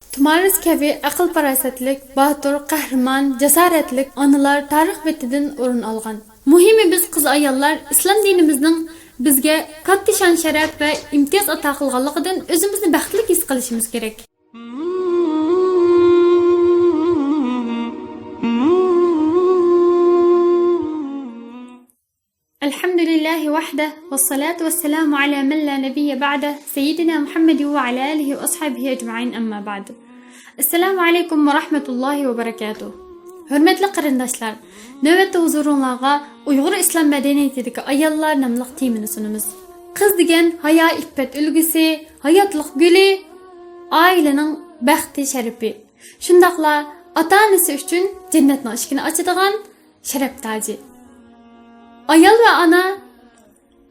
Tumarız kabi aql parasatlik, batur, qahramon, jasoratlik onalar tarix betidan o'rin olgan. Muhimi biz qiz ayollar islom dinimizning bizga katta shon sharaf va imtiyoz ato qilganligidan o'zimizni baxtli his qilishimiz kerak. Elhamdülillahi vahde ve salatu ve selamu ala men la nebiyye ba'de seyyidina Muhammed ve ala alihi ve ashabihi ecma'in amma ba'du. Assalamu alaikum ve rahmetullahi ve berekatuh. Hürmetli qarindoshlar, navbatda huzurunlarga Uyg'ur islom madaniyatidagi ayollar nomli temani sunamiz. Qiz degan hayo iffat ulgusi, hayotlik guli, oilaning baxti sharafi. Shundaqla ota-onasi uchun jannatning eshigini ochadigan sharaf toji. Ayol ve ana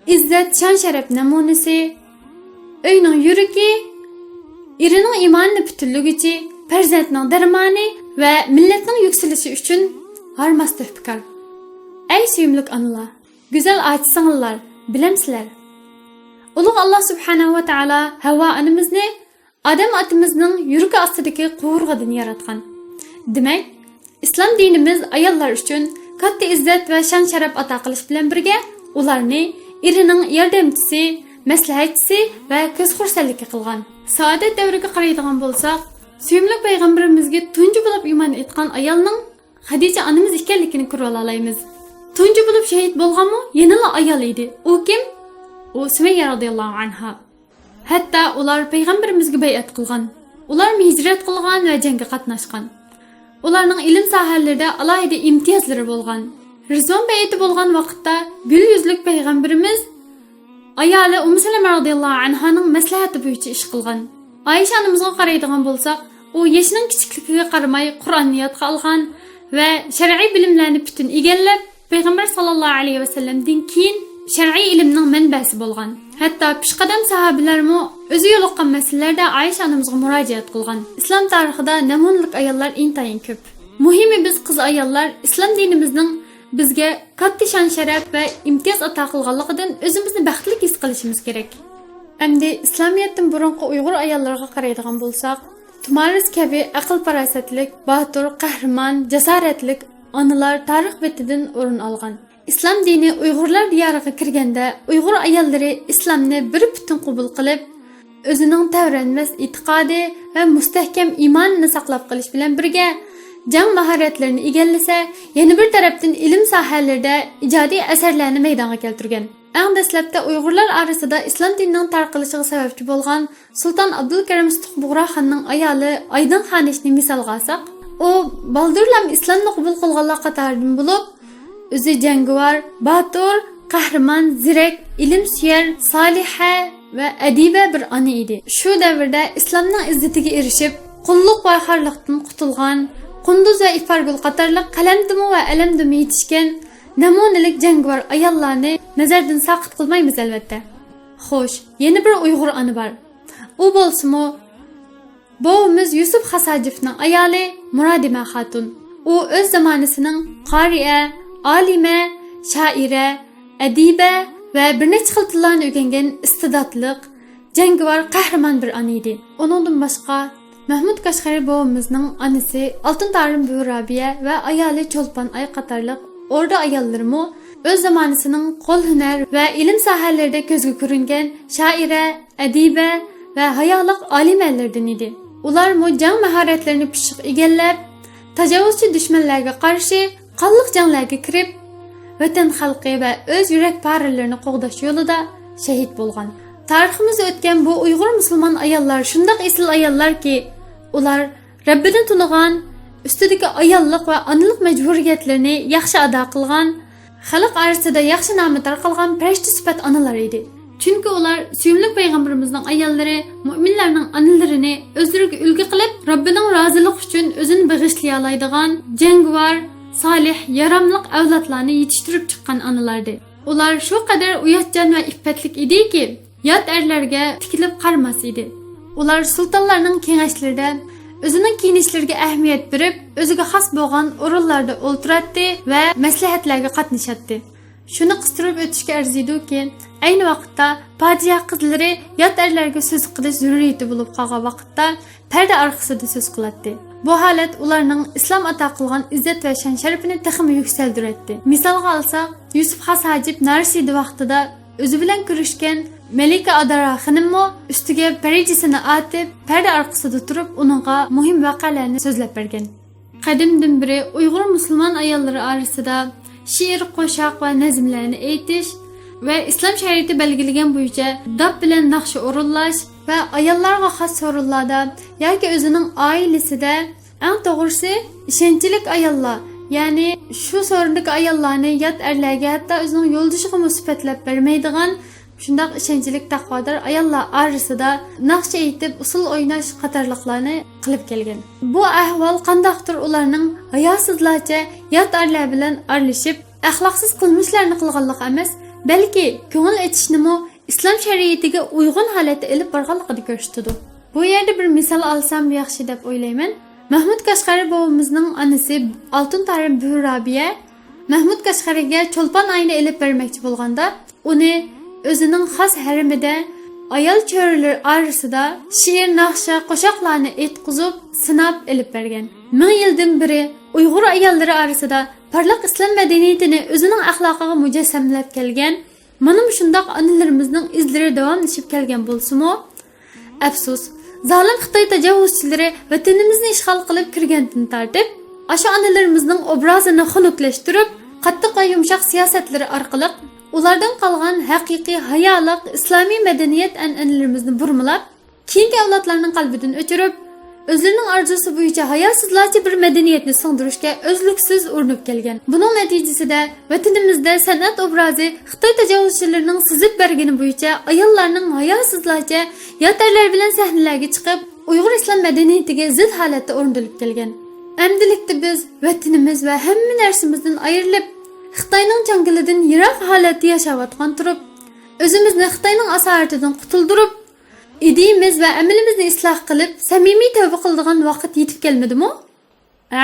izzat, şan şeref namunesi, öyning yuragi, erining imonini bütünlügichi, farzandning darmoni ve milletning yükselishi uchun harmas tuhfikar. Ey suyumlik analar, güzel aytsanlar, bilamsizlar. Ulug' Allah subhanahu wa ta'ala Havva onamizni Adam otamizning yuragi ostidagi quvurg'idan yaratgan. Demak, islom dinimiz ayollar uchun katta izzat va shon sharaf ato qilish bilan birga ularni erining yordamchisi, maslahatchisi va ko'zxursanligi qilgan. Saodat davriga qaraydigan bo'lsak, suyumli payg'ambarimizga tunji bo'lib iymon etgan ayolning Xadija onamiz ekanligini ko'ra olamiz. Tunji bo'lib shahid bo'lganmi? Yanala ayol edi. U kim? U Sumayya radhiyallohu anha. Hatto ular payg'ambarimizga bay'at qilgan. Ular hijrat qilgan va jangga qatnashgan. Ularning ilm sohalarida alohida imtiyozlari bo'lgan. Rizvon bay'ati bo'lgan vaqtda gul yuzlik payg'ambarimiz ayoli Salama radhiyallohu anhaning maslahati bo'yicha ish qilgan. Oysha onamizga qaraydigan bo'lsak, u yoshining kichikligiga qaramay Qur'onni yodga olgan va shar'iy bilimlarni butun egallab, payg'ambar sallallohu alayhi va sallamdan keyin shar'iy ilmning manbasi bo'lgan. Hatto pishqadam sahobalarmo o'zi yo'liqqan masalalarda Oysha onamizga murojaat qilgan. Islom tarixida namunalik ayollar intayin ko'p. Muhimi biz qiz ayollar islom dinimizning bizga katta shon sharaf va imtiyoz ato qilganligidan o'zimizni baxtli his qilishimiz kerak. Endi islomiyatdan burungi Uyg'ur ayollarga qaraydigan bo'lsak, Tumarız kabi aql parasatlik, batur, qahramon, jasoratlik onalar tarix betidan o'rin olgan. İslam dini Uyg'urlar diyoriga kirganda Uyg'ur ayollari islomni bir butun qabul qilib, o'zining tavranmas e'tiqodi va mustahkam iymonini saqlab qolish bilan birga jang mahoratlarini egallasa, yana bir tarafdan ilm sohalarida ijodiy asarlarni maydonga keltirgan. Eng dastlabda Uyg'urlar orasida islom dinining tarqalishiga sababchi bo'lgan Sultan Abdulkarim Bug'ro xonning ayoli Aydin xonishni misolga olsak, u baldurlam islomni qabul qilganlar qatoridan bo'lib, o'zi jangovar, batur, qahramon, zirak, ilm suyar, soliha va adiba bir ona edi. Shu davrda islomning izzatiga erishib, qulluq va xorliqdan qutulgan, Qunduz va Ifargul qatorliq qalamdimi va alamdimi yetishgan namunalik jangovar ayollarni nazardan saqit qilmaymiz albatta. Xo'sh, yana bir Uyg'ur ona bor. U bo'lsa-mu, bovimiz Yusuf Xasajevning ayoli Murodima xotun. U o'z zamonasining qoriya, alime, shoira, adiba va bir necha xil tillarni o'rgangan istidodliq, jangovar, qahramon bir ona edi. Uningdan boshqa Mahmud Qashqari bovimizning onasi Oltin Tarim Burabiya va ayoli Cho'lpon ay qatorliq o'rda ayollarimi o'z zamonasining qo'l hunar va ilm sohalarida ko'zga ko'ringan shoira, adiba va hayoliq olimalardan edi. Ular jang mahoratlarini pishiq egallab, tajovuzchi dushmanlarga qarshi qonliq janglarga kirib, vatan xalqi va o'z yurak paralarini qo'g'dash yo'lida shahid bo'lgan. Tariximizda o'tgan bu Uyg'ur musulmon ayollar shundoq esil ayollarki, ular Rabbidan tunigan, ustidagi ayollik va onalik majburiyatlarini yaxshi ado qilgan, xalq orasida yaxshi nomi tarqalgan farishta sifat onalar edi. Chunki ular suyumli payg'ambarimizning ayollari, mu'minlarning onalarini o'zlariga ulgu qilib, Robbining roziligi uchun o'zini bag'ishlay oladigan jangovar, solih, yaramliq avlodlarni yetishtirib chiqqan onalardi. Ular shu qadar uyatchan va iffatlik ediki, yot erlarga tikilib qarmas edi. Ular sultonlarning kengashlarida o'zining kiyinishlariga ahamiyat berib, o'ziga xos bo'lgan o'rinlarda o'ltiradi va maslahatlarga qatnashadi. Shuni qistirib o'tishga arziydi-ki, ayni vaqtda podshoh qizlari yot erlarga so'z qilish zaruriyati bo'lib qolgan vaqtda parda orqasida so'z qiladi. Bu holat ularning islom ato qilgan izzat va shon sharafini texmi yuksaltiradi. Misolga olsak, Yusuf Xas Hajib Narsidi vaqtida o'zi bilan ko'rishgan Malika Adara xonimmo ustiga parijasini atib, parda orqasida turib, uningga muhim voqealarni so'zlab bergan. Qadimdan beri Uyg'ur musulmon ayollari orasida she'r, qo'shiq va nazmlarni aytish va islom shariati belgilagan bo'yicha dab bilan naqsha o'rinlash va ayollarga xos so'rinlarda yoki o'zining oilasida eng to'g'risi ishonchlik ayollar, ya'ni shu so'rindagi ayollarni yot erlarga hatto o'zining yo'ldoshiga sifatlab bermaydigan shundoq ishonchlik taqvodor ayollar orasida naqsha aytib usul o'ynash qatorliqlarni qilib kelgan. Bu ahvol qandoqdir ularning hayosizlarcha yot erlar bilan aralashib axloqsiz qilmishlarni qilganlik emas, balki ko'ngil etishnimi islom shariatiga uyg'un holatda ilib borganligini ko'rsatadi. Bu yerda bir misol olsam yaxshi deb o'ylayman. Mahmud Qashqari bobomizning onasi Oltin Tarim Buxorobiya Mahmud Qashqariga cho'lpon ayni ilib bermoqchi bo'lganda, uni o'zining xos harimida ayol cho'rilar orasida she'r, naqsha, qo'shiqlarni aytqizib, sinab ilib bergan. 1000 yildan beri Uyg'ur ayollari orasida parlaq islom madaniyatini o'zining axloqiga mujassamlab kelgan, mana shundoq onalarimizning izlari davomlashib kelgan bo'lsa-mu, afsus, zalim Xitoy tajovuzchilari vatanimizni ishg'ol qilib kirgandan tortib, o'sha onalarimizning obrazini xunuklashtirib, qattiq va yumshoq siyosatlari orqali ulardan qolgan haqiqiy hayoliq islomiy madaniyat an'analarimizni burmilab, keyingi avlodlarning qalbidan o'chirib, o'zlarining orzusi bo'yicha hayosizlarcha bir madaniyatni singdirishga o'zluksiz urinib kelgan. Buning natijasida vatanimizda san'at obrazi Xitoy tajovuzchilarining sizib bergani bo'yicha ayollarning hayosizlarcha yotarlar bilan sahnalarga chiqib, Uyg'ur islom madaniyatiga zid holatda o'rnatilib kelgan. Amdilikda biz vatanimiz va hamma narsamizdan ayrilib, Xitoyning changilidan yiroq holatda yashayotgan turib, o'zimizni Xitoyning asoratidan qutuldirib, ideyimiz va amalimizni isloh qilib, samimiy tavba qiladigan vaqt yetib kelmadimi?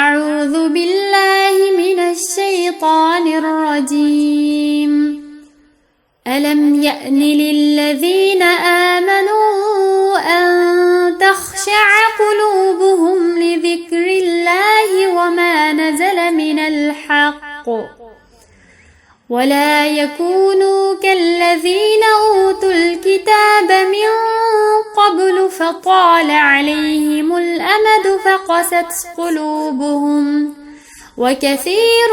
A'udhu billahi minash shaytonir rojim. Alam ya'ni lillazina amanu an takhsha'a qulubuhum li dhikrillahi wa ma nazala minal haqq. ولا يكونوا كالذين أوتوا الكتاب من قبل فطال عليهم الأمد فقست قلوبهم وكثير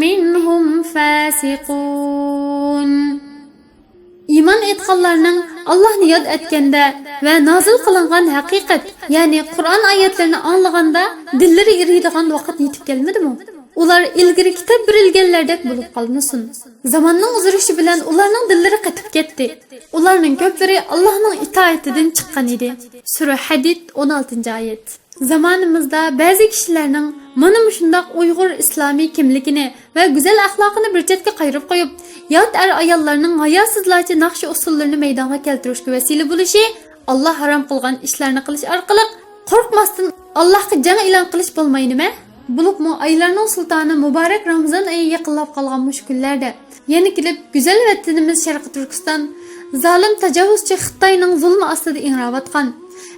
منهم فاسقون. İman etqanlarning Allohni yod etganda va nozil qilingan haqiqat, ya'ni Qur'on oyatlarini anglaganda dillari eriydigan vaqt yetib kelmadimi? Ular ilgari kitob birilganlardek bo'lib qolmasin. Zamonning uzilishi bilan ularning dillari qatib ketdi. Ularning ko'plari Allohning itoatidan chiqqan edi. Sura Hadid 16-oyat. Zamonimizda ba'zi kishilarning mana shundoq Uyg'ur islomiy kimligini va go'zal axloqini bir chetga qayirib qo'yib, yot ayollarning hayosizlarcha naqshi usullarini maydonga keltirishga vasila bo'lishi, Alloh harom qilgan ishlarni qilish orqali qo'rqmasdan Allohga jang e'lon qilish bo'lmaydimi? Bulubmu aylarning sultoni Muborak Ramazon oyi yaqinlab qolgan mushkullarda yana kelib go'zal vatanimiz Sharqi Turkiston zolim tajovuzchi Xitoyning zulmi ostida ingrayotgan,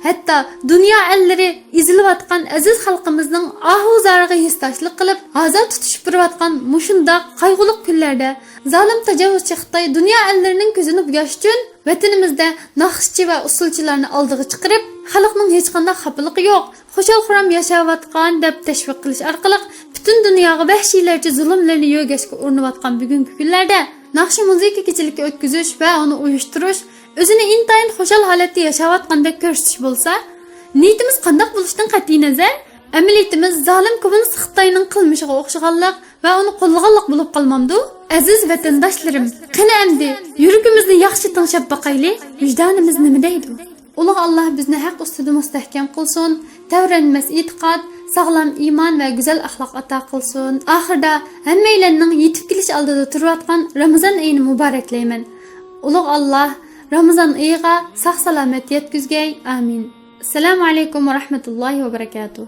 hatto dunyo ellari ezilayotgan aziz xalqimizning ahuzariga histoshlik qilib, ozod tutishib turayotgan mushundoq qayg'uli kunlarda zolim tajovuzchi Xitoy dunyo ellarining ko'zini bo'yash uchun vatanimizda naqshchi va usulchilarni oldiga chiqarib, xalqning hech qanday xafaligi yo'q, xushal-xuram yashayotgan deb tashviq qilish orqali butun dunyoga vahshiylarcha zulmlarni yo'gashga urinayotgan bugungi kunlarda naqshi musiqa kechiligi o'tkazish va uni uyushtirish, o'zini intayin xushal holatda yashayotgandek ko'rsatish bo'lsa, niyatimiz qanday bo'lishidan qat'iy nazar, amaliyatimiz zolim kommunist Xitoyning qilmishiga o'xshaganlik va uni qo'llaganlik bo'lib qolmamdi? Aziz vatandoshlarim, qani endi yuragimizni yaxshi tinglab boqaylik, vijdonimiz nima deydi? Ulug' Alloh bizni haq ustida mustahkam qilsin, tavranmas e'tiqod, sog'lom iymon va go'zal axloq ato qilsin. Oxirda hammalarning yetib kelish oldida turayotgan Ramazon oyini muboraklayman. Ulug' Alloh Ramazon oyiga sog' salomat yetkazgay. Amin. Assalomu alaykum va rahmatullohi va barakatuh.